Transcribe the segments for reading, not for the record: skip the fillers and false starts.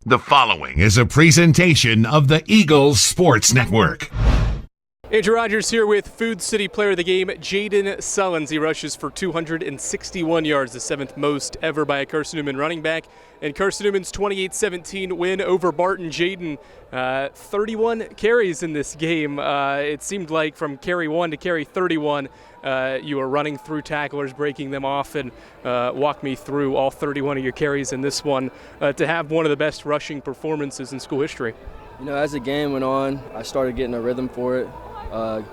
The following is a presentation of the Eagles Sports Network. Andrew Rogers here with Food City Player of the Game, Jayden Sullins. He rushes for 261 yards, the seventh most ever by a Carson-Newman running back. And Carson-Newman's 28-17 win over Barton. Jayden, 31 carries in this game. It seemed like from carry 1 to carry 31, you were running through tacklers, breaking them off, and walk me through all 31 of your carries in this one to have one of the best rushing performances in school history. You know, as the game went on, I started getting a rhythm for it.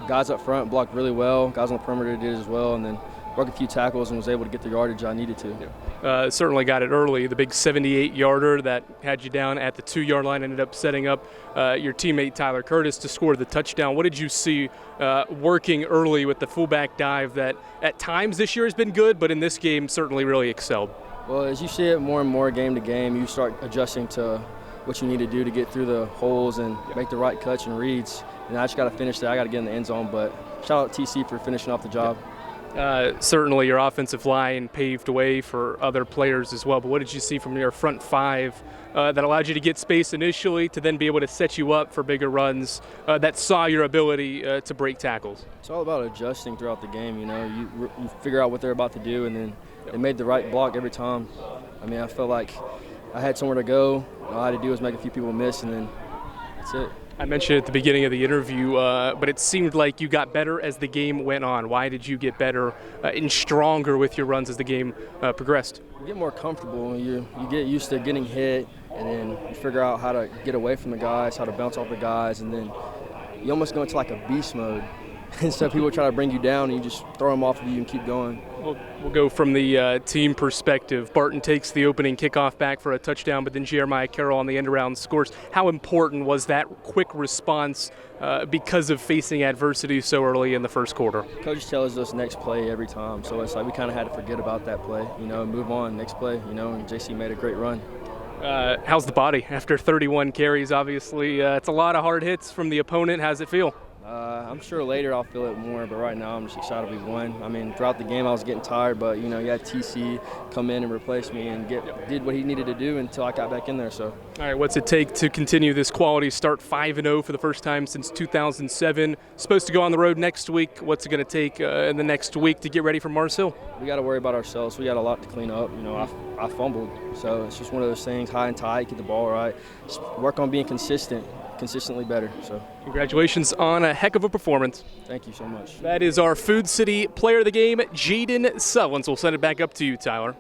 Guys up front blocked really well. Guys on the perimeter did as well, and then broke a few tackles and was able to get the yardage I needed to. Certainly got it early. The big 78-yarder that had you down at the 2-yard line ended up setting up your teammate Tyler Curtis to score the touchdown. What did you see working early with the fullback dive that at times this year has been good, but in this game certainly really excelled? Well, as you see it more and more game to game, you start adjusting to what you need to do to get through the holes and make the right catch and reads. And I just got to finish that. I got to get in the end zone, but shout out TC for finishing off the job. Certainly your offensive line paved way for other players as well, but what did you see from your front five that allowed you to get space initially to then be able to set you up for bigger runs that saw your ability to break tackles? It's all about adjusting throughout the game. You know, you figure out what they're about to do, and then they made the right block every time. I mean, I felt like I had somewhere to go. All I had to do was make a few people miss, and then that's it. I mentioned at the beginning of the interview, but it seemed like you got better as the game went on. Why did you get better and stronger with your runs as the game progressed? You get more comfortable. You get used to getting hit, and then you figure out how to get away from the guys, how to bounce off the guys, and then you almost go into like a beast mode. And so people try to bring you down, and you just throw them off of you and keep going. We'll go from the team perspective. Barton takes the opening kickoff back for a touchdown, but then Jeremiah Carroll on the end around scores. How important was that quick response because of facing adversity so early in the first quarter? Coach tells us next play every time, so it's like we kind of had to forget about that play, you know, and move on, next play, you know, and JC made a great run. How's the body after 31 carries? Obviously, it's a lot of hard hits from the opponent. How's it feel? I'm sure later I'll feel it more, but right now I'm just excited we won. I mean, throughout the game I was getting tired, but, you know, you had TC come in and replace me and did what he needed to do until I got back in there. So. All right, what's it take to continue this quality start 5-0 for the first time since 2007? Supposed to go on the road next week. What's it going to take in the next week to get ready for Mars Hill? We got to worry about ourselves. We got a lot to clean up. You know, I fumbled, so it's just one of those things, high and tight, get the ball right. Just work on being consistently better. So congratulations on a heck of a performance. Thank you so much. That is our Food City Player of the Game, Jayden Sullins. We'll send it back up to you, Tyler.